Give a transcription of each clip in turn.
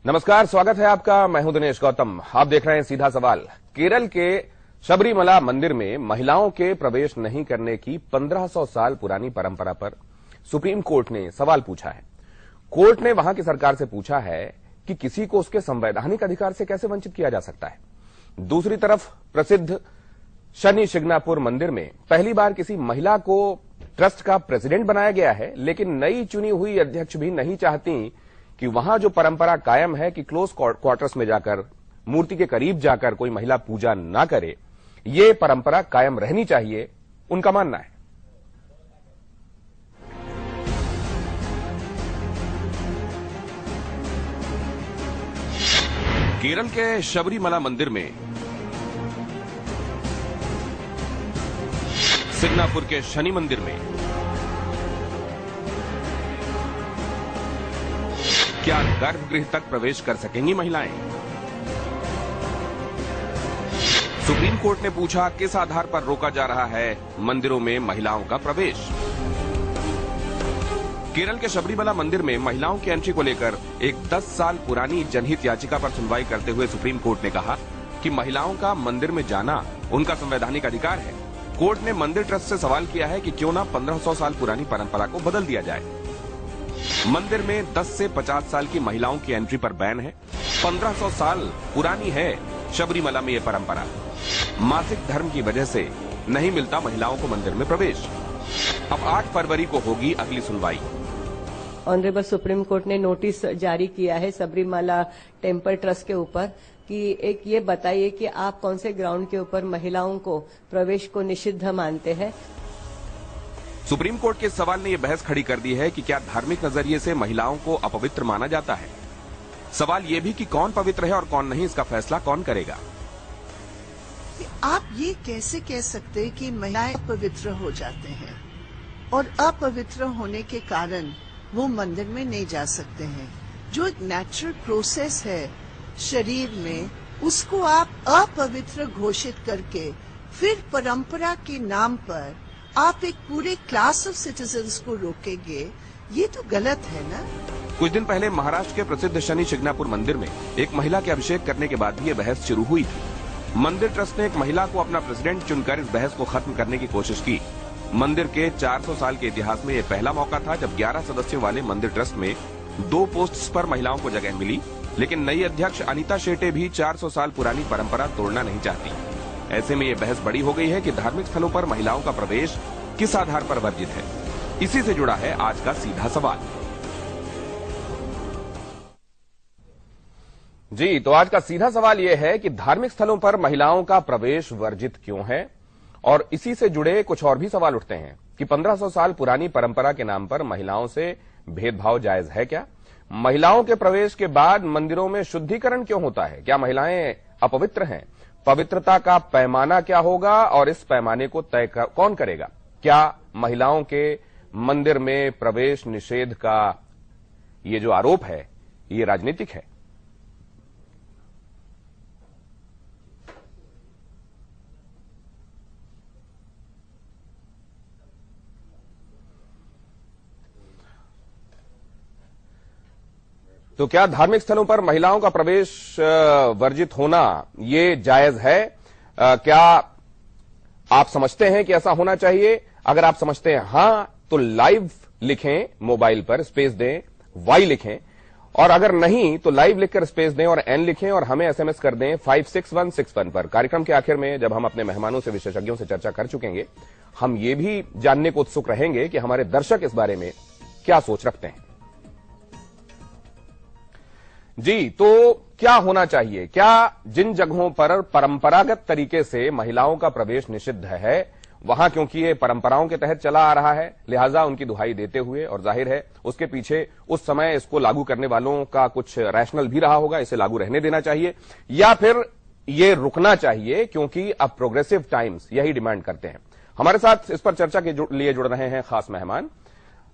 नमस्कार, स्वागत है आपका। मैं हूं दिनेश गौतम। आप देख रहे हैं सीधा सवाल। केरल के शबरीमला मंदिर में महिलाओं के प्रवेश नहीं करने की 1500 साल पुरानी परंपरा पर सुप्रीम कोर्ट ने सवाल पूछा है। कोर्ट ने वहां की सरकार से पूछा है कि किसी को उसके संवैधानिक अधिकार से कैसे वंचित किया जा सकता है। दूसरी तरफ प्रसिद्ध शनि शिंगणापुर मंदिर में पहली बार किसी महिला को ट्रस्ट का प्रेसिडेंट बनाया गया है, लेकिन नई चुनी हुई अध्यक्ष भी नहीं चाहती कि वहां जो परंपरा कायम है कि क्लोज क्वार्टर्स में जाकर, मूर्ति के करीब जाकर कोई महिला पूजा ना करे, ये परंपरा कायम रहनी चाहिए, उनका मानना है। केरल के शबरीमला मंदिर में शिंगणापुर के शनि मंदिर में क्या गर्भगृह तक प्रवेश कर सकेंगी महिलाएं? सुप्रीम कोर्ट ने पूछा, किस आधार पर रोका जा रहा है मंदिरों में महिलाओं का प्रवेश। केरल के शबरीमला मंदिर में महिलाओं की एंट्री को लेकर एक 10 साल पुरानी जनहित याचिका पर सुनवाई करते हुए सुप्रीम कोर्ट ने कहा कि महिलाओं का मंदिर में जाना उनका संवैधानिक अधिकार है। कोर्ट ने मंदिर ट्रस्ट से सवाल किया है कि क्यों ना 1500 साल पुरानी परंपरा को बदल दिया जाए। मंदिर में 10 से 50 साल की महिलाओं की एंट्री पर बैन है। 1500 साल पुरानी है शबरीमला में यह परंपरा। मासिक धर्म की वजह से नहीं मिलता महिलाओं को मंदिर में प्रवेश। अब 8 फरवरी को होगी अगली सुनवाई। ऑनरेबल सुप्रीम कोर्ट ने नोटिस जारी किया है सबरीमाला टेम्पल ट्रस्ट के ऊपर कि एक ये बताइए कि आप कौन से ग्राउंड के ऊपर महिलाओं को प्रवेश को निषिद्ध मानते हैं। सुप्रीम कोर्ट के सवाल ने यह बहस खड़ी कर दी है कि क्या धार्मिक नजरिए से महिलाओं को अपवित्र माना जाता है। सवाल यह भी कि कौन पवित्र है और कौन नहीं, इसका फैसला कौन करेगा। आप ये कैसे कह सकते हैं कि महिलाएं पवित्र हो जाते हैं और अपवित्र होने के कारण वो मंदिर में नहीं जा सकते हैं। जो एक नेचुरल प्रोसेस है शरीर में, उसको आप अपवित्र घोषित करके फिर परंपरा के नाम पर आप एक पूरे क्लास ऑफ सिटीजन्स को रोकेंगे, ये तो गलत है ना। कुछ दिन पहले महाराष्ट्र के प्रसिद्ध शनि शिंगणापुर मंदिर में एक महिला के अभिषेक करने के बाद भी ये बहस शुरू हुई थी। मंदिर ट्रस्ट ने एक महिला को अपना प्रेसिडेंट चुनकर इस बहस को खत्म करने की कोशिश की। मंदिर के 400 साल के इतिहास में यह पहला मौका था जब 11 सदस्यों वाले मंदिर ट्रस्ट में 2 पोस्ट्स पर महिलाओं को जगह मिली, लेकिन नई अध्यक्ष अनीता शेटे भी 400 साल पुरानी परंपरा तोड़ना नहीं चाहती। ऐसे में यह बहस बड़ी हो गई है कि धार्मिक स्थलों पर महिलाओं का प्रवेश किस आधार पर वर्जित है। इसी से जुड़ा है आज का सीधा सवाल। जी, तो आज का सीधा सवाल यह है कि धार्मिक स्थलों पर महिलाओं का प्रवेश वर्जित क्यों है, और इसी से जुड़े कुछ और भी सवाल उठते हैं कि 1500 साल पुरानी परंपरा के नाम पर महिलाओं से भेदभाव जायज है क्या। महिलाओं के प्रवेश के बाद मंदिरों में शुद्धिकरण क्यों होता है। क्या महिलाएं अपवित्र हैं। पवित्रता का पैमाना क्या होगा और इस पैमाने को तय कौन करेगा। क्या महिलाओं के मंदिर में प्रवेश निषेध का ये जो आरोप है ये राजनीतिक है। तो क्या धार्मिक स्थलों पर महिलाओं का प्रवेश वर्जित होना ये जायज है। क्या आप समझते हैं कि ऐसा होना चाहिए। अगर आप समझते हैं हां, तो लाइव लिखें, मोबाइल पर स्पेस दें, वाई लिखें, और अगर नहीं तो लाइव लिखकर स्पेस दें और एन लिखें और हमें एसएमएस कर दें 56161 पर। कार्यक्रम के आखिर में जब हम अपने मेहमानों से, विशेषज्ञों से चर्चा कर चुकेंगे, हम ये भी जानने को उत्सुक रहेंगे कि हमारे दर्शक इस बारे में क्या सोच रखते हैं। जी, तो क्या होना चाहिए। क्या जिन जगहों पर परंपरागत तरीके से महिलाओं का प्रवेश निषिद्ध है, वहां क्योंकि ये परंपराओं के तहत चला आ रहा है, लिहाजा उनकी दुहाई देते हुए, और जाहिर है उसके पीछे उस समय इसको लागू करने वालों का कुछ रैशनल भी रहा होगा, इसे लागू रहने देना चाहिए या फिर ये रुकना चाहिए क्योंकि अब प्रोग्रेसिव टाइम्स यही डिमांड करते हैं। हमारे साथ इस पर चर्चा के लिए जुड़ रहे हैं खास मेहमान।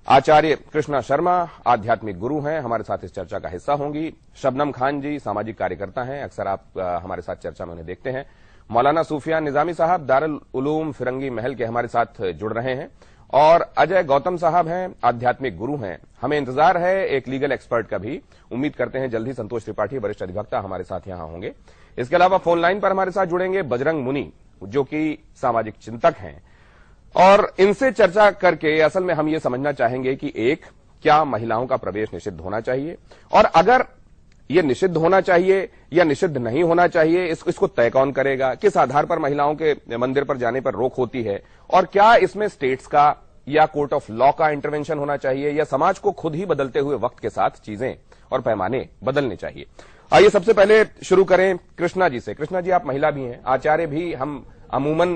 आचार्य कृष्णा शर्मा आध्यात्मिक गुरु हैं, हमारे साथ इस चर्चा का हिस्सा होंगी। शबनम खान जी सामाजिक कार्यकर्ता हैं, अक्सर आप हमारे साथ चर्चा में उन्हें देखते हैं। मौलाना सूफियान निजामी साहब दारुल उलूम फिरंगी महल के हमारे साथ जुड़ रहे हैं। और अजय गौतम साहब हैं, आध्यात्मिक गुरु हैं। हमें इंतजार है एक लीगल एक्सपर्ट का भी। उम्मीद करते हैं जल्द ही संतोष त्रिपाठी वरिष्ठ अधिवक्ता हमारे साथ यहां होंगे। इसके अलावा फोन लाइन पर हमारे साथ जुड़ेंगे बजरंग मुनि, जो कि सामाजिक चिंतक हैं, और इनसे चर्चा करके असल में हम ये समझना चाहेंगे कि एक, क्या महिलाओं का प्रवेश निषिद्ध होना चाहिए, और अगर ये निषिद्ध होना चाहिए या निषिद्ध नहीं होना चाहिए, इसको तय कौन करेगा, किस आधार पर महिलाओं के मंदिर पर जाने पर रोक होती है, और क्या इसमें स्टेट्स का या कोर्ट ऑफ लॉ का इंटरवेंशन होना चाहिए, या समाज को खुद ही बदलते हुए वक्त के साथ चीजें और पैमाने बदलने चाहिए। आइए सबसे पहले शुरू करें कृष्णा जी से। कृष्णा जी, आप महिला भी हैं, आचार्य भी हम अमूमन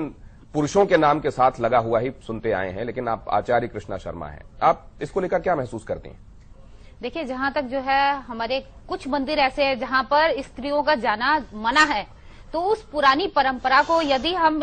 पुरुषों के नाम के साथ लगा हुआ ही सुनते आए हैं, लेकिन आप आचार्य कृष्णा शर्मा हैं, आप इसको लेकर क्या महसूस करती हैं? देखिए, जहां तक जो है हमारे कुछ मंदिर ऐसे हैं जहां पर स्त्रियों का जाना मना है, तो उस पुरानी परंपरा को यदि हम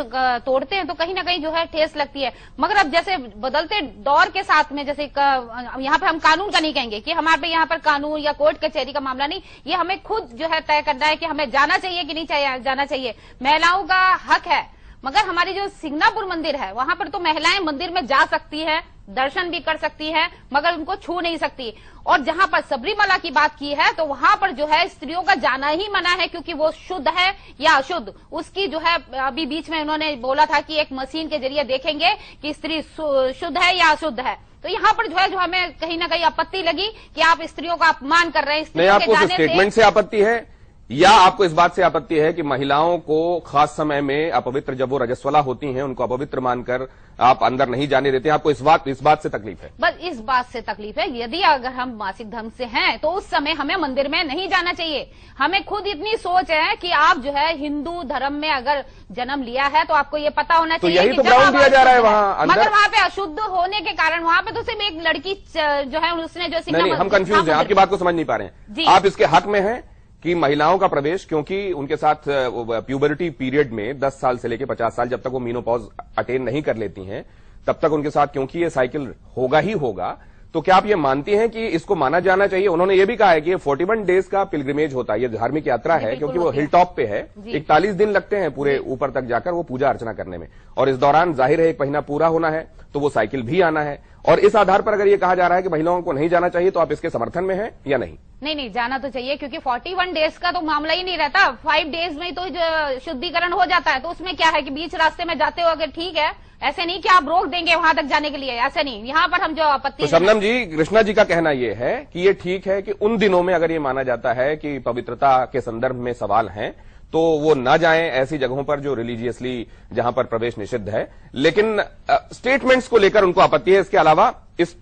तोड़ते हैं तो कहीं ना कहीं जो है ठेस लगती है। मगर अब जैसे बदलते दौर के साथ में, जैसे यहाँ पे हम कानून का नहीं कहेंगे कि हमारे पे यहाँ पर कानून या कोर्ट कचहरी का मामला नहीं, ये हमें खुद जो है तय करना है कि हमें जाना चाहिए कि नहीं जाना चाहिए। महिलाओं का हक है, मगर हमारी जो सिंगनापुर मंदिर है वहां पर तो महिलाएं मंदिर में जा सकती हैं, दर्शन भी कर सकती हैं, मगर उनको छू नहीं सकती। और जहां पर सबरीमला की बात की है तो वहां पर जो है स्त्रियों का जाना ही मना है, क्योंकि वो शुद्ध है या अशुद्ध, उसकी जो है अभी बीच में उन्होंने बोला था कि एक मशीन के जरिए देखेंगे कि स्त्री शुद्ध है या अशुद्ध है। तो यहाँ पर जो है, जो हमें कहीं ना कहीं आपत्ति लगी कि आप स्त्रियों का अपमान कर रहे हैं। नहीं, आपको उस स्टेटमेंट से आपत्ति है या आपको इस बात से आपत्ति है कि महिलाओं को खास समय में अपवित्र, जब वो रजस्वला होती हैं, उनको अपवित्र मानकर आप अंदर नहीं जाने देते हैं? आपको इस बात से तकलीफ है? बस इस बात से तकलीफ है, यदि अगर हम मासिक धर्म से हैं तो उस समय हमें मंदिर में नहीं जाना चाहिए। हमें खुद इतनी सोच है कि आप जो है हिंदू धर्म में अगर जन्म लिया है तो आपको ये पता होना चाहिए। तो यही तो ग्राउंड दिया जा रहा है वहां अंदर। मगर वहां पे अशुद्ध होने के कारण वहां पे तो सिर्फ एक लड़की जो है उसने जो नहीं, हम कंफ्यूज हैं, आपकी बात को समझ नहीं पा रहे हैं। आप इसके हक में हैं कि महिलाओं का प्रवेश, क्योंकि उनके साथ प्यूबरिटी पीरियड में 10 साल से लेकर 50 साल, जब तक वो मीनोपॉज अटेन नहीं कर लेती हैं, तब तक उनके साथ क्योंकि ये साइकिल होगा ही होगा, तो क्या आप ये मानती हैं कि इसको माना जाना चाहिए? उन्होंने ये भी कहा है कि ये 41 डेज का पिलग्रिमेज होता है, ये धार्मिक यात्रा है, क्योंकि वो हिल टॉप पे है, 41 दिन लगते हैं पूरे ऊपर तक जाकर वो पूजा अर्चना करने में, और इस दौरान जाहिर है 1 महीना पूरा होना है, तो वो साइकिल भी आना है। और इस आधार पर अगर ये कहा जा रहा है कि महिलाओं को नहीं जाना चाहिए, तो आप इसके समर्थन में हैं या नहीं? नहीं, जाना तो चाहिए, क्योंकि 41 डेज का तो मामला ही नहीं रहता, 5 डेज में तो जो शुद्धिकरण हो जाता है। तो उसमें क्या है कि बीच रास्ते में जाते हो अगर, ठीक है, ऐसे नहीं कि आप रोक देंगे वहां तक जाने के लिए, ऐसे नहीं। यहाँ पर हम जो आपत्ति, तो शबनम जी, कृष्णा जी का कहना यह है कि ये ठीक है कि उन दिनों में अगर ये माना जाता है कि पवित्रता के संदर्भ में सवाल हैं, तो वो न जाएं ऐसी जगहों पर जो रिलीजियसली, जहां पर प्रवेश निषिद्ध है, लेकिन स्टेटमेंट्स को लेकर उनको आपत्ति है। इसके अलावा इस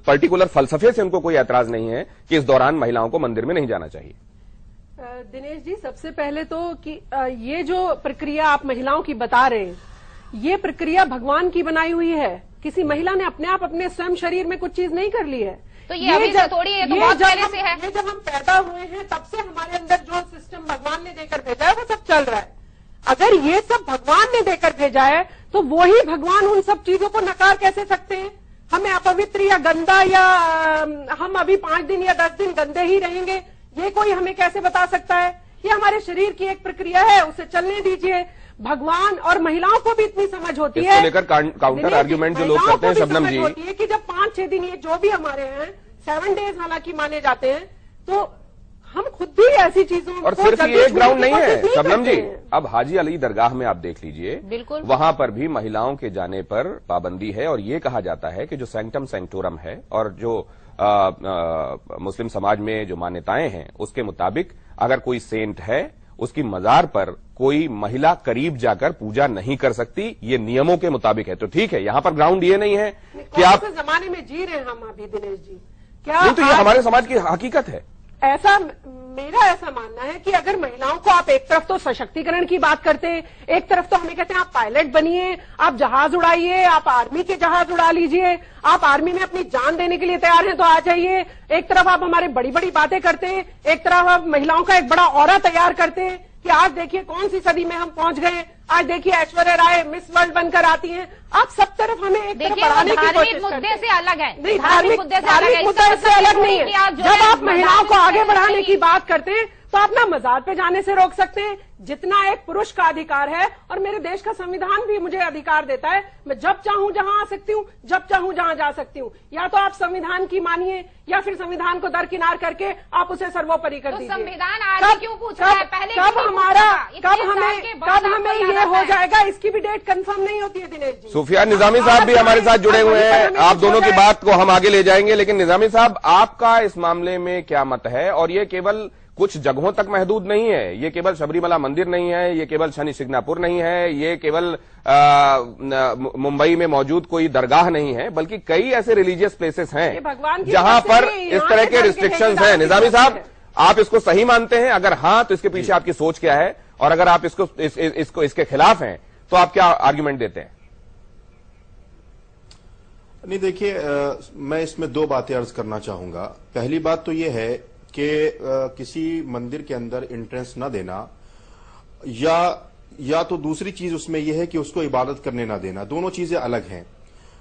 पर्टिकुलर फलसफे से उनको कोई ऐतराज नहीं है कि इस दौरान महिलाओं को मंदिर में नहीं जाना चाहिए। दिनेश जी, सबसे पहले तो कि ये जो प्रक्रिया आप महिलाओं की बता रहे हैं, ये प्रक्रिया भगवान की बनाई हुई है। किसी महिला ने अपने आप अपने स्वयं शरीर में कुछ चीज नहीं कर ली है। तो ये अभी से थोड़ी, ये तो बहुत पहले से है। ये जब हम पैदा हुए हैं तब से हमारे अंदर जो सिस्टम भगवान ने देकर भेजा है वो सब चल रहा है। अगर ये सब भगवान ने देकर भेजा है तो वो ही भगवान उन सब चीजों को नकार कैसे सकते हैं? हमें अपवित्र या गंदा, या हम अभी 5 दिन या 10 दिन गंदे ही रहेंगे, ये कोई हमें कैसे बता सकता है? ये हमारे शरीर की एक प्रक्रिया है, उसे चलने दीजिए। भगवान और महिलाओं को भी इतनी समझ होती है, लेकर काउंटर आर्ग्यूमेंट जो लोग करते हैं शबनम जी, होती है कि जब 5-6 दिन ये जो भी हमारे हैं 7 डेज हालांकि माने जाते हैं, तो हम खुद भी ऐसी चीजों और सिर्फ ये एक ग्राउंड नहीं है शबनम जी। अब हाजी अली दरगाह में आप देख लीजिए, बिल्कुल वहां पर भी महिलाओं के जाने पर पाबंदी है, और ये कहा जाता है कि जो सैंक्टम सैंक्टोरम है और जो मुस्लिम समाज में जो मान्यताएं हैं उसके मुताबिक अगर कोई सेंट है, उसकी मजार पर कोई महिला करीब जाकर पूजा नहीं कर सकती, ये नियमों के मुताबिक है। तो ठीक है, यहां पर ग्राउंड ये नहीं है कि आप जमाने में जी रहे हैं हम अभी दिनेश जी, क्या नहीं, तो ये हमारे समाज की हकीकत है। ऐसा मेरा ऐसा मानना है कि अगर महिलाओं को आप एक तरफ तो सशक्तिकरण की बात करते हैं, एक तरफ तो हमें कहते हैं आप पायलट बनिए, आप जहाज उड़ाइए, आप आर्मी के जहाज उड़ा लीजिए, आप आर्मी में अपनी जान देने के लिए तैयार हैं तो आ जाइए। एक तरफ आप हमारे बड़ी बड़ी बातें करते हैं, एक तरफ आप महिलाओं का एक बड़ा औरा तैयार करते हैं कि आज देखिए कौन सी सदी में हम पहुंच गए, आज देखिए ऐश्वर्या राय मिस वर्ल्ड बनकर आती हैं। आप सब तरफ हमें एक तरफ बढ़ाने की कोशिश करते हैं। धार्मिक मुद्दे से अलग है, नहीं, धार्मिक मुद्दा इससे अलग नहीं है। जब आप महिलाओं को आगे बढ़ाने की बात करते हैं तो आप ना मजार पे जाने से रोक सकते हैं, जितना एक पुरुष का अधिकार है, और मेरे देश का संविधान भी मुझे अधिकार देता है, मैं जब चाहूं जहां आ सकती हूं, जब चाहूं जहां जा सकती हूं। या तो आप संविधान की मानिए या फिर संविधान को दरकिनार करके आप उसे सर्वोपरि कर दीजिए। संविधान आज क्यों पूछ रहा है? पहले कब हमें ये हो जाएगा, इसकी भी डेट कंफर्म नहीं होती है दिनेश जी। सुफियान निजामी साहब भी हमारे साथ जुड़े हुए हैं, आप दोनों की बात को हम आगे ले जाएंगे, लेकिन निजामी साहब आपका इस मामले में क्या मत है? और ये केवल कुछ जगहों तक महदूद नहीं है, ये केवल शबरीमला मंदिर नहीं है, ये केवल शनि शिंगणापुर नहीं है, ये केवल मुंबई में मौजूद कोई दरगाह नहीं है, बल्कि कई ऐसे रिलीजियस प्लेसेस हैं जहां पर इस तरह के रिस्ट्रिक्शंस हैं। निजामी साहब, आप इसको सही मानते हैं? अगर हाँ, तो इसके पीछे आपकी सोच क्या है? और अगर आप इसके खिलाफ हैं तो आप क्या आर्ग्यूमेंट देते हैं? नहीं, देखिए, मैं इसमें दो बातें अर्ज करना चाहूंगा। पहली बात तो यह है कि किसी मंदिर के अंदर एंट्रेंस न देना, या तो दूसरी चीज उसमें यह है कि उसको इबादत करने ना देना, दोनों चीजें अलग हैं।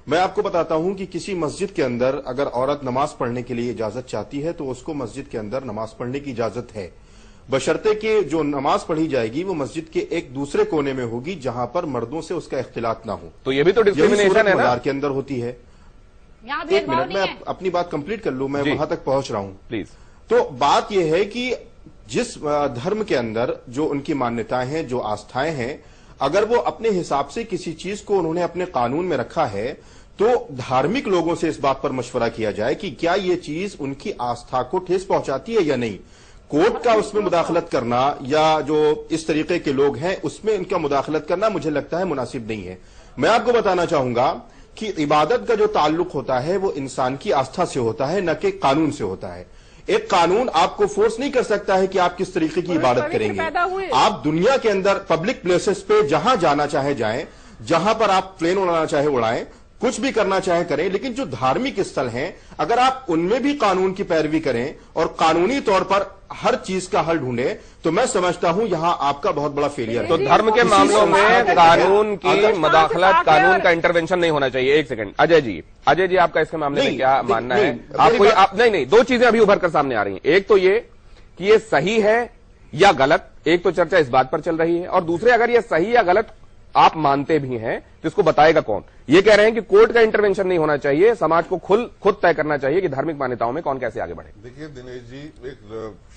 मैं आपको बताता हूं कि किसी मस्जिद के अंदर अगर औरत नमाज पढ़ने के लिए इजाजत चाहती है तो उसको मस्जिद के अंदर नमाज पढ़ने की इजाजत है, बशर्ते कि जो नमाज पढ़ी जाएगी वो मस्जिद के एक दूसरे कोने में होगी जहां पर मर्दों से उसका इख्तिलात ना हो। तो ये भी तो डिस्क्रिमिनेशन है ना? के अंदर होती है। एक मिनट, मैं अपनी बात कंप्लीट कर लूं, मैं वहां तक पहुंच रहा हूं प्लीज। तो बात यह है कि जिस धर्म के अंदर जो उनकी मान्यताएं हैं, जो आस्थाएं हैं, अगर वो अपने हिसाब से किसी चीज को उन्होंने अपने कानून में रखा है तो धार्मिक लोगों से इस बात पर मशवरा किया जाए कि क्या ये चीज उनकी आस्था को ठेस पहुंचाती है या नहीं। कोर्ट का उसमें मुदाखलत करना या जो इस तरीके के लोग हैं उसमें इनका मुदाखलत करना मुझे लगता है मुनासिब नहीं है। मैं आपको बताना चाहूंगा कि इबादत का जो ताल्लुक होता है वो इंसान की आस्था से होता है, न कि कानून से होता है। एक कानून आपको फोर्स नहीं कर सकता है कि आप किस तरीके की इबादत करेंगे। आप दुनिया के अंदर पब्लिक प्लेसेस पे जहां जाना चाहे जाएं, जहां पर आप प्लेन उड़ाना चाहे उड़ाएं, कुछ भी करना चाहे करें, लेकिन जो धार्मिक स्थल हैं अगर आप उनमें भी कानून की पैरवी करें और कानूनी तौर पर हर चीज का हल ढूंढे तो मैं समझता हूं यहां आपका बहुत बड़ा फेलियर है। तो धर्म के मामलों में कानून की मदाखलत, कानून का इंटरवेंशन नहीं होना चाहिए। एक सेकंड, अजय जी आपका इसके मामले में क्या मानना है? आपको नहीं, दो चीजें अभी उभर कर सामने आ रही हैं। एक तो ये कि ये सही है या गलत, एक तो चर्चा इस बात पर चल रही है, और दूसरे अगर ये सही या गलत आप मानते भी हैं तो इसको बताएगा कौन? ये कह रहे हैं कि कोर्ट का इंटरवेंशन नहीं होना चाहिए, समाज को खुद तय करना चाहिए कि धार्मिक मान्यताओं में कौन कैसे आगे बढ़े। देखिए दिनेश जी, एक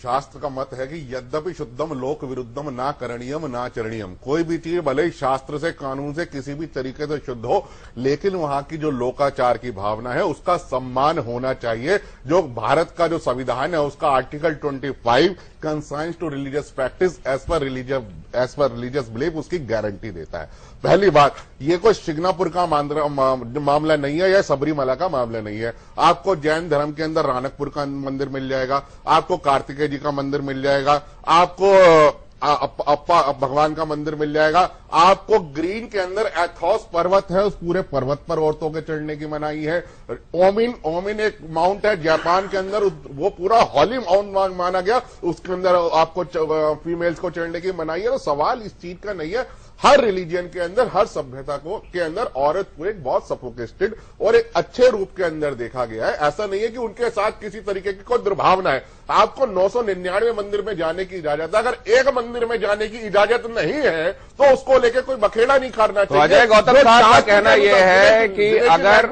शास्त्र का मत है कि यद्यपि शुद्धम लोक विरुद्धम ना करणीयम ना चरणीयम। कोई भी चीज भले ही शास्त्र से, कानून से किसी भी तरीके से शुद्ध हो, लेकिन वहां की जो लोकाचार की भावना है उसका सम्मान होना चाहिए। जो भारत का जो संविधान है उसका article 25 conscience to religious practice as per religious belief उसकी गारंटी देता है। पहली बात, ये कोई शिंगणापुर का मामला नहीं है या सबरीमला का मामला नहीं है। आपको जैन धर्म के अंदर रानकपुर का मंदिर मिल जाएगा, आपको कार्तिकेय जी का मंदिर मिल जाएगा, आपको अप्पा भगवान का मंदिर मिल जाएगा, आपको ग्रीन के अंदर एथोस पर्वत है, उस पूरे पर्वत पर औरतों के चढ़ने की मनाही है। ओमिन एक माउंट है जापान के अंदर, वो पूरा हॉली माउंट माना गया, उसके अंदर आपको फीमेल्स को चढ़ने की मनाही है। तो सवाल इस चीज का नहीं है। हर रिलीजन के अंदर, हर सभ्यता के अंदर औरत को एक बहुत सफोकेटेड और एक अच्छे रूप के अंदर देखा गया है। ऐसा नहीं है कि उनके साथ किसी तरीके की कोई दुर्भावना है। आपको 999 मंदिर में जाने की इजाजत है, अगर एक मंदिर में जाने की इजाजत नहीं है तो उसको लेकर कोई बखेड़ा नहीं करना चाहिए। अजय गौतम साहब का कहना यह है कि अगर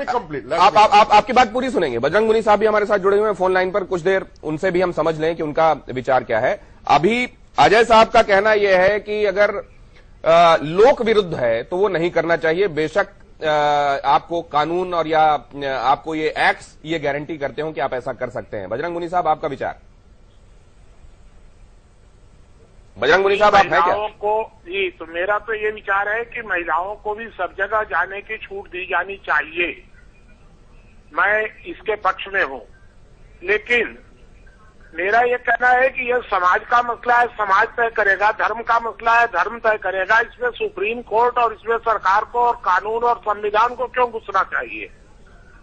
आपकी बात पूरी सुनेंगे, बजरंग मुनि साहब भी हमारे साथ जुड़े हुए हैं फोन लाइन पर, कुछ देर उनसे भी हम समझ लें कि उनका विचार क्या है। अभी अजय साहब का कहना यह है कि अगर लोक विरुद्ध है तो वो नहीं करना चाहिए, बेशक आपको कानून और या आपको ये एक्ट्स ये गारंटी करते हो कि आप ऐसा कर सकते हैं। बजरंग मुनि साहब, आपका विचार? बजरंग मुनि साहब, आप हैं क्या? जी, तो मेरा तो ये विचार है कि महिलाओं को भी सब जगह जाने की छूट दी जानी चाहिए। मैं इसके पक्ष में हूं, लेकिन मेरा ये कहना है कि यह समाज का मसला है, समाज तय करेगा। धर्म का मसला है, धर्म तय करेगा। इसमें सुप्रीम कोर्ट और इसमें सरकार को और कानून और संविधान को क्यों घुसना चाहिए?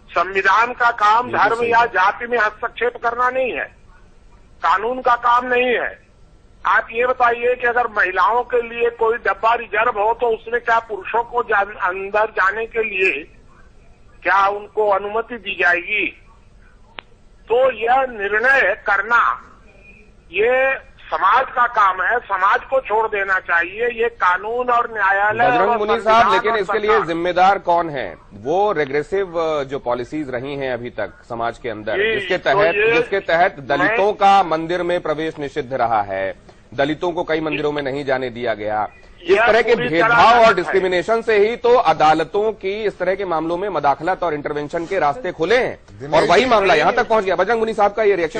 संविधान का काम धर्म या जाति में हस्तक्षेप करना नहीं है, कानून का काम नहीं है। आप ये बताइए कि अगर महिलाओं के लिए कोई डब्बा रिजर्व हो तो उसमें क्या पुरुषों को अंदर जाने के लिए क्या उनको अनुमति दी जाएगी? तो यह निर्णय करना ये समाज का काम है, समाज को छोड़ देना चाहिए। ये कानून और न्यायालय बजरंग मुनि साहब, लेकिन इसके लिए जिम्मेदार कौन है? वो रेग्रेसिव जो पॉलिसीज रही हैं अभी तक समाज के अंदर, जिसके तहत दलितों का मंदिर में प्रवेश निषिद्ध रहा है, दलितों को कई मंदिरों में नहीं जाने दिया गया। इस तरह के भेदभाव और डिस्क्रिमिनेशन से ही तो अदालतों की इस तरह के मामलों में मदाखलत और इंटरवेंशन के रास्ते खुले हैं और वही मामला यहां तक पहुंच गया। बजरंग मुनि साहब का ये रिएक्शन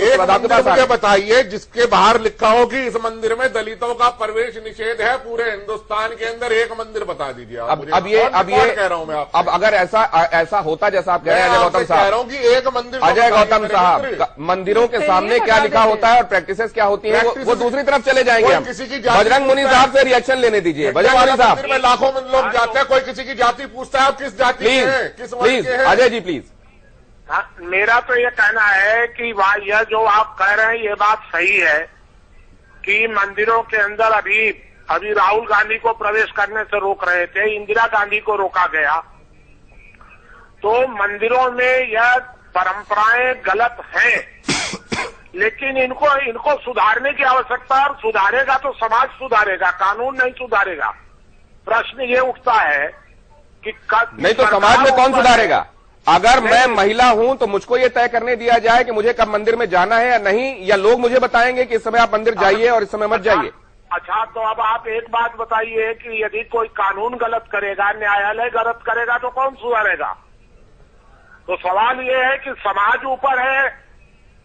मुझे बताइए जिसके बाहर लिखा हो कि इस मंदिर में दलितों का प्रवेश निषेध है, पूरे हिंदुस्तान के अंदर एक मंदिर बता दीजिए। अब ये कह रहा हूं मैं आपको, अब अगर ऐसा होता जैसा आप कह रहे हैं अजय गौतम साहब, कह रहा हूं कि एक मंदिर, अजय गौतम साहब, मंदिरों के सामने क्या लिखा होता है और प्रैक्टिसेस क्या होती है वो दूसरी तरफ चले जाएंगे हम। बजरंग मुनि साहब से रिएक्शन लेने दीजिए। बजरंग मुनि साहब, में लाखों में लोग जाते हैं, कोई किसी की जाति पूछता है आप किस जाति के हैं, किस वर्ग के हैं? अजय जी प्लीज। मेरा तो ये कहना है कि यह जो आप कह रहे हैं ये बात सही है कि मंदिरों के अंदर अभी राहुल गांधी को प्रवेश करने से रोक रहे थे, इंदिरा गांधी को रोका गया। तो मंदिरों में यह परंपराएं गलत हैं, लेकिन इनको सुधारने की आवश्यकता है और सुधारेगा तो समाज सुधारेगा, कानून नहीं सुधारेगा। प्रश्न ये उठता है कि नहीं तो समाज में कौन सुधारेगा? अगर मैं महिला हूं तो मुझको ये तय करने दिया जाए कि मुझे कब मंदिर में जाना है या नहीं, या लोग मुझे बताएंगे कि इस समय आप मंदिर जाइए और इस समय मत जाइए? अच्छा, तो अब आप एक बात बताइए कि यदि कोई कानून गलत करेगा, न्यायालय गलत करेगा तो कौन सुधारेगा? तो सवाल ये है कि समाज ऊपर है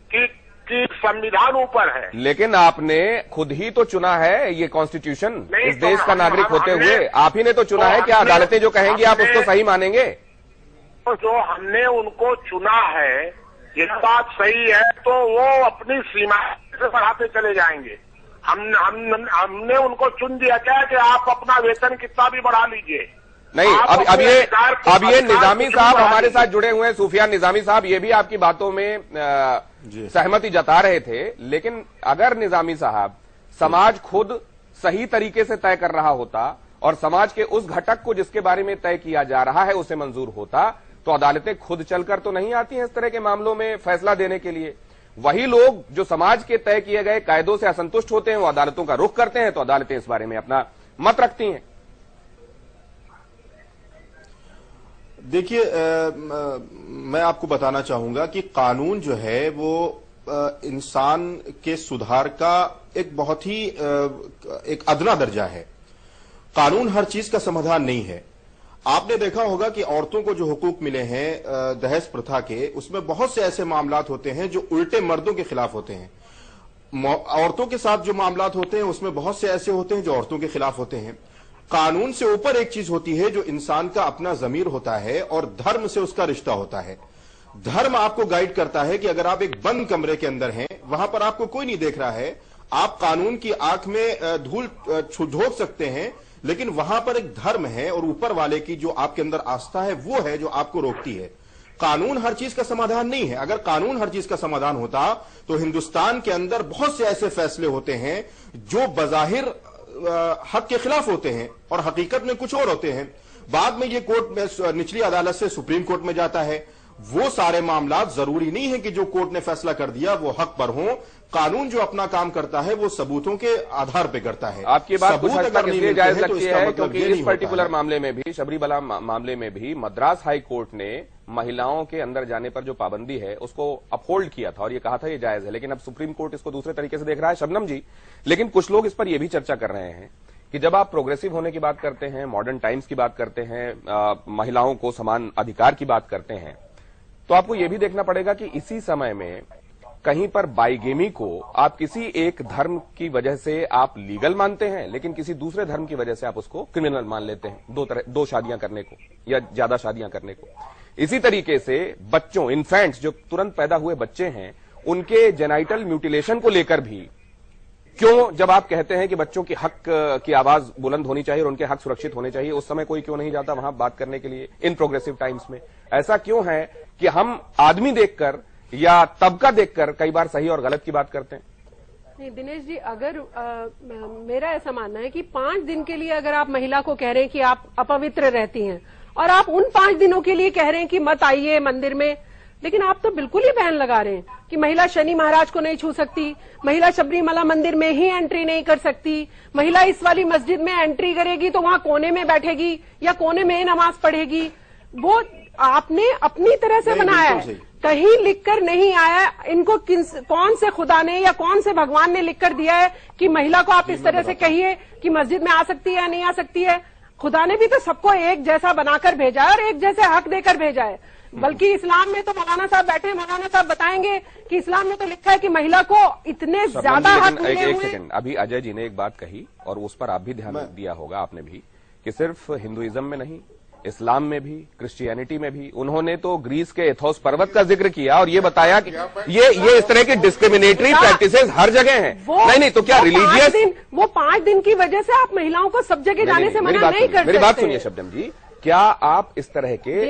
कि संविधान ऊपर है। लेकिन आपने खुद ही तो चुना है ये कॉन्स्टिट्यूशन, इस देश का नागरिक होते हुए आप ही ने तो चुना है। क्या अदालतें जो कहेंगी आप उसको सही मानेंगे? तो जो हमने उनको चुना है, यह बात सही है तो वो अपनी सीमा से बढ़ाते चले जाएंगे। हमने उनको चुन दिया क्या कि आप अपना वेतन कितना भी बढ़ा लीजिए? नहीं, अब ये निजामी साहब हमारे साथ जुड़े हुए हैं, सुफियान निजामी साहब, ये भी आपकी बातों में सहमति जता रहे थे। लेकिन अगर निजामी साहब समाज खुद सही तरीके से तय कर रहा होता और समाज के उस घटक को जिसके बारे में तय किया जा रहा है उसे मंजूर होता, तो अदालतें खुद चलकर तो नहीं आती हैं इस तरह के मामलों में फैसला देने के लिए। वही लोग जो समाज के तय किए गए कायदों से असंतुष्ट होते हैं वो अदालतों का रुख करते हैं, तो अदालतें इस बारे में अपना मत रखती हैं। देखिए, मैं आपको बताना चाहूंगा कि कानून जो है वो इंसान के सुधार का एक बहुत ही एक अदना दर्जा है। कानून हर चीज का समाधान नहीं है। आपने देखा होगा कि औरतों को जो हुकूक मिले हैं दहेज प्रथा के, उसमें बहुत से ऐसे मामलात होते हैं जो उल्टे मर्दों के खिलाफ होते हैं। औरतों के साथ जो मामलात होते हैं उसमें बहुत से ऐसे होते हैं जो औरतों के खिलाफ होते हैं। कानून से ऊपर एक चीज होती है जो इंसान का अपना जमीर होता है और धर्म से उसका रिश्ता होता है। धर्म आपको गाइड करता है कि अगर आप एक बंद कमरे के अंदर हैं, वहां पर आपको कोई नहीं देख रहा है, आप कानून की आंख में धूल झोंक सकते हैं, लेकिन वहां पर एक धर्म है और ऊपर वाले की जो आपके अंदर आस्था है वो है जो आपको रोकती है। कानून हर चीज का समाधान नहीं है। अगर कानून हर चीज का समाधान होता तो हिंदुस्तान के अंदर बहुत से ऐसे फैसले होते हैं जो बजाहिर हक के खिलाफ होते हैं और हकीकत में कुछ और होते हैं। बाद में ये कोर्ट में निचली अदालत से सुप्रीम कोर्ट में जाता है। वो सारे मामला जरूरी नहीं है कि जो कोर्ट ने फैसला कर दिया वो हक पर हो। कानून जो अपना काम करता है वो सबूतों के आधार पर करता है। आपकी बात कुछ हद तक इसलिए जायज लगती है क्योंकि इस पर्टिकुलर मामले में भी, शबरीमला मामले में भी, मद्रास हाई कोर्ट ने महिलाओं के अंदर जाने पर जो पाबंदी है उसको अपहोल्ड किया था और ये कहा था ये जायज है। लेकिन अब सुप्रीम कोर्ट इसको दूसरे तरीके से देख रहा है, शबनम जी। लेकिन कुछ लोग इस पर यह भी चर्चा कर रहे हैं कि जब आप प्रोग्रेसिव होने की बात करते हैं, मॉडर्न टाइम्स की बात करते हैं, महिलाओं को समान अधिकार की बात करते हैं, तो आपको यह भी देखना पड़ेगा कि इसी समय में कहीं पर बाइगेमी को आप किसी एक धर्म की वजह से आप लीगल मानते हैं, लेकिन किसी दूसरे धर्म की वजह से आप उसको क्रिमिनल मान लेते हैं, दो शादियां करने को या ज्यादा शादियां करने को। इसी तरीके से बच्चों, इन्फेंट्स, जो तुरंत पैदा हुए बच्चे हैं, उनके जेनाइटल म्यूटिलेशन को लेकर भी क्यों, जब आप कहते हैं कि बच्चों की हक की आवाज बुलंद होनी चाहिए और उनके हक सुरक्षित होने चाहिए, उस समय कोई क्यों नहीं जाता वहां बात करने के लिए इन प्रोग्रेसिव टाइम्स में? ऐसा क्यों है कि हम आदमी देखकर या तबका देखकर कई बार सही और गलत की बात करते हैं? नहीं दिनेश जी, अगर मेरा ऐसा मानना है कि 5 दिन के लिए अगर आप महिला को कह रहे हैं कि आप अपवित्र रहती हैं और आप उन 5 दिनों के लिए कह रहे हैं कि मत आइए मंदिर में, लेकिन आप तो बिल्कुल ही बैन लगा रहे हैं कि महिला शनि महाराज को नहीं छू सकती, महिला शबरीमला मंदिर में ही एंट्री नहीं कर सकती, महिला इस वाली मस्जिद में एंट्री करेगी तो वहां कोने में बैठेगी या कोने में नमाज पढ़ेगी। वो आपने अपनी तरह से बनाया है, कहीं लिखकर नहीं आया। इनको कौन से खुदा ने या कौन से भगवान ने लिखकर दिया है कि महिला को आप इस तरह से कहिए कि मस्जिद में आ सकती है या नहीं आ सकती है? खुदा ने भी तो सबको एक जैसा बनाकर भेजा है और एक जैसे हक देकर भेजा है। बल्कि इस्लाम में तो मौलाना साहब बैठे, मौलाना साहब बताएंगे कि इस्लाम में तो लिखा है कि महिला को इतने ज्यादा हक मिले हुए। एक सेकंड, अभी अजय जी ने एक बात कही और उस पर आप भी ध्यान दिया होगा, आपने भी, कि सिर्फ हिंदुइज्म में नहीं, इस्लाम में भी, क्रिश्चियनिटी में भी उन्होंने तो ग्रीस के एथोस पर्वत का जिक्र किया और ये बताया कि ये इस तरह की डिस्क्रिमिनेटरी प्रैक्टिसेस हर जगह हैं। नहीं तो क्या रिलीजियस, वो 5 दिन की वजह से आप महिलाओं को सब जगह जाने से मना नहीं कर सकते। मेरी बात सुनिए शबनम जी, क्या आप इस तरह के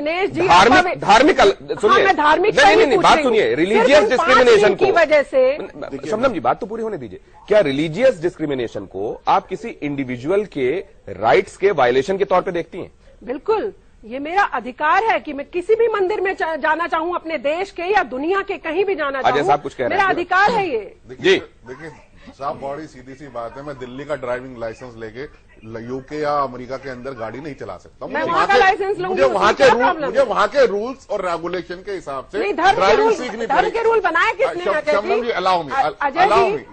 धार्मिक सुनिए, धार्मिक नहीं बात सुनिए, रिलीजियस डिस्क्रिमिनेशन की वजह से, शबनम जी बात तो पूरी होने दीजिए, क्या रिलीजियस डिस्क्रिमिनेशन को आप किसी इंडिविजुअल के राइट्स के वायलेशन के तौर पर देखती हैं? बिल्कुल, ये मेरा अधिकार है कि मैं किसी भी मंदिर में जाना चाहूं, अपने देश के या दुनिया के कहीं भी जाना चाहूं, साहब कुछ कह रहे हैं, मेरा अधिकार है ये। देखिए साहब, बड़ी सीधी सी बात है, मैं दिल्ली का ड्राइविंग लाइसेंस लेके यूके या अमेरिका के अंदर गाड़ी नहीं चला सकता। मैं वहां का लाइसेंस लूंगी, मुझे वहां के रूल्स और रेगुलेशन के हिसाब से ड्राइविंग सीखनी पड़ेगी। धर्म के रूल बनाए किसने? शबनम जी अलाउ मी,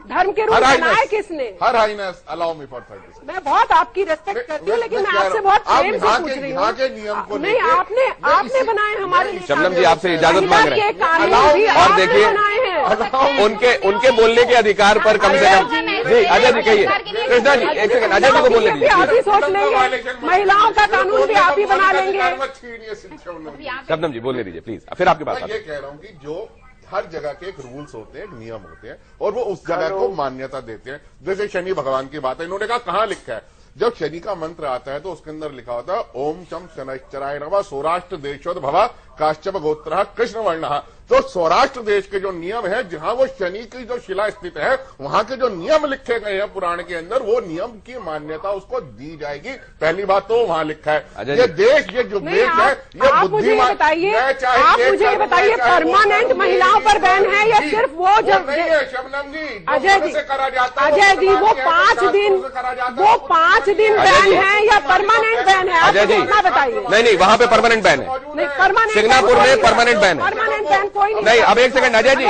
धर्म के रूल बनाए किसने? हर हाइनेस अलाउ मी फॉर 30 मैं बहुत आपकी रेस्पेक्ट करती हूँ, लेकिन मैं आपसे बहुत प्रेम से पूछ रही हूँ। यहाँ के नियम को नहीं, आपने बनाए हमारे लिए। शबनम जी आपसे इजाजत मांग रहे हैं और देखिए उनके बोलने के अधिकार पर कम से कम जी अजय जी कहिए। कृष्णा जी एक सेकंड, अजय जी को बोलने दीजिए। आप ही सोच लेंगे, महिलाओं का कानून भी आप ही बना लेंगे। शबनम जी बोलने दीजिए प्लीज, फिर आपके पास। मैं ये कह रहा हूँ कि जो हर जगह के एक रूल्स होते हैं, एक नियम होते हैं और वो उस जगह को मान्यता देते हैं। जैसे शनि भगवान की बात है, इन्होंने कहा कहाँ लिखा है? जब शनि का मंत्र आता है तो उसके अंदर लिखा होता है ओम चम शनैश्चराय नमः सौराष्ट्र देशोद भव काश्चप गोत्र कृष्ण वर्ण। तो सौराष्ट्र देश के जो नियम है, जहां वो शनि की जो शिला स्थित है, वहां के जो नियम लिखे गए हैं पुराण के अंदर, वो नियम की मान्यता उसको दी जाएगी। पहली बात तो वहां लिखा है। ये देश, ये जो देश है, ये बुद्धिमान। आप मुझे बताइए, परमानेंट महिलाओं पर बैन है या सिर्फ वो जब नहीं है शबनम जी? अजय से करा जाता है अजय जी, वो 5 दिन बैन है या परमानेंट बैन है? अजय जी बताइए। नहीं वहां पे परमानेंट बैन है, सिंगापुर में परमानेंट बैन है। परमानेंट बैन कोई नहीं। अब एक सेकंड अजय जी,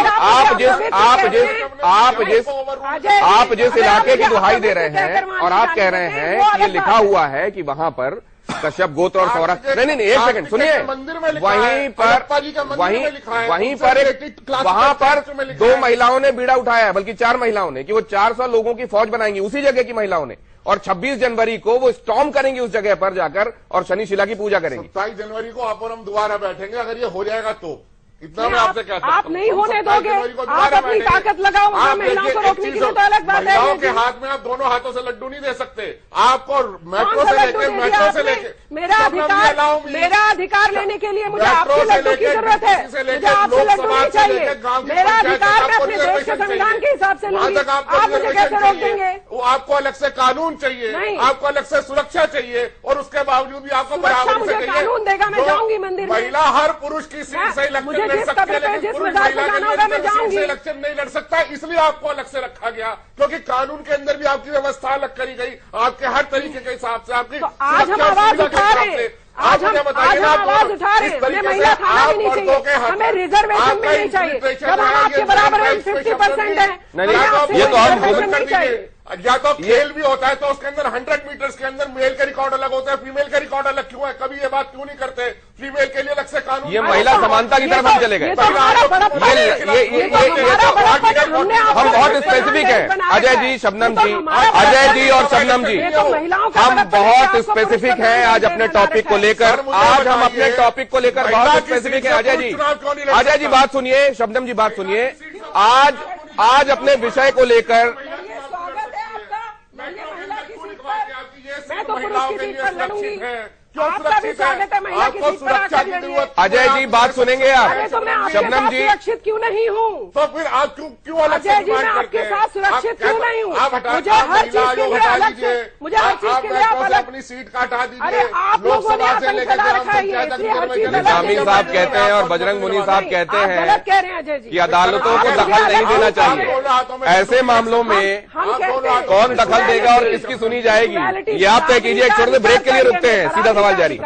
आप जिस इलाके की दुहाई दे रहे हैं और आप कह रहे हैं कि ये लिखा हुआ है कि वहां पर कश्यप गोत्र और सौराष्ट्र, नहीं एक सेकंड सुनिए, वहां पर 2 महिलाओं ने बीड़ा उठाया है, बल्कि 4 महिलाओं ने, कि वो 400 लोगों की फौज बनाएंगी उसी जगह की महिलाओं ने, और 26 जनवरी को वो स्टॉर्म करेंगी उस जगह पर जाकर और शनि शिला की पूजा करेंगी। 27 जनवरी को आप और हम दोबारा बैठेंगे, अगर ये हो जाएगा तो। इतना मैं आपसे कहता हूं, आप नहीं होने दोगे, आप अपनी ताकत लगाओ, महिलाओं को रोकने की तो अलग बात है। महिलाओं के हाथ में आप दोनों हाथों से लड्डू नहीं दे सकते। आपको मेट्रो से लेके मेरा अधिकार लेने के लिए मुझे आपसे लड्डू की जरूरत है, मुझे आपसे लड्डू नहीं चाहिए। मेरा अधिकार मैं अपने देश के संविधान के हिसाब से लूंगी, आप मुझे कैसे रोक देंगे? वो आपको अलग से कानून चाहिए, आपको अलग से सुरक्षा चाहिए, और उसके बावजूद भी आपको बराबर से कानून देगा। मैं जाऊंगी मंदिर में, महिला हर पुरुष की सीट से इलेक्शन लड़ सकती है, लेकिन पुरुष महिला के लिए इलेक्शन नहीं लड़ सकता। इसलिए आपको अलग से रखा गया, क्योंकि कानून के अंदर भी आपकी व्यवस्था अलग करी गई, आपके हर तरीके के हिसाब से आपकी। आज हम आवाज उठा रहे हैं, आज हम आवाज उठा रहे हैं, हमें महिला खाना भी नहीं चाहिए, हमें रिजर्वेशन भी नहीं चाहिए। जब हम आपके बराबर 50% है, ये तो हम नहीं चाहिए। या तो खेल भी होता है तो उसके अंदर 100 मीटर्स के अंदर मेल का रिकॉर्ड अलग होता है, फीमेल का रिकॉर्ड अलग क्यों है? कभी ये बात क्यों नहीं करते? फीमेल के लिए अलग से कानून। ये महिला समानता की तरफ हम चले गए। हम बहुत स्पेसिफिक हैं अजय जी, शबनम जी, अजय जी और शबनम जी, हम बहुत स्पेसिफिक हैं आज अपने टॉपिक को लेकर। आज हम अपने टॉपिक को लेकर बहुत स्पेसिफिक हैं अजय जी। अजय जी बात सुनिए, शबनम जी बात सुनिए, आज अपने विषय को लेकर मैं तो पुरुष की सीट पर लड़ूंगी। क्यों सुरक्षित है? आपको सुरक्षा की जरूरत? अजय जी बात सुनेंगे आप? शबनम जी सुरक्षित क्यों नहीं हूँ? तो फिर आप क्यों अलग से अजय जी, मैं डिमांड करते आपके हैं? साथ सुरक्षित क्यों नहीं हूँ? आप हटा, मुझे हर चीज के लिए अलग से, मुझे हर चीज के लिए आप अलग, अपनी सीट का हटा अरे दीजिए। आप लोगों ने आतंक फैला रखा है, इसलिए हर चीज अलग निजामी साहब कहते हैं और बजरंग मुनी साहब कहते आप गलत कह रहे हैं अजय हैं जी कि अदालतों को दखल नहीं देना चाहिए। ऐसे मामलों में कौन दखल देगा और किसकी सुनी जाएगी, ये आप तय कीजिए। एक छोटे से ब्रेक के लिए रुकते हैं, सीधा सवाल जारी।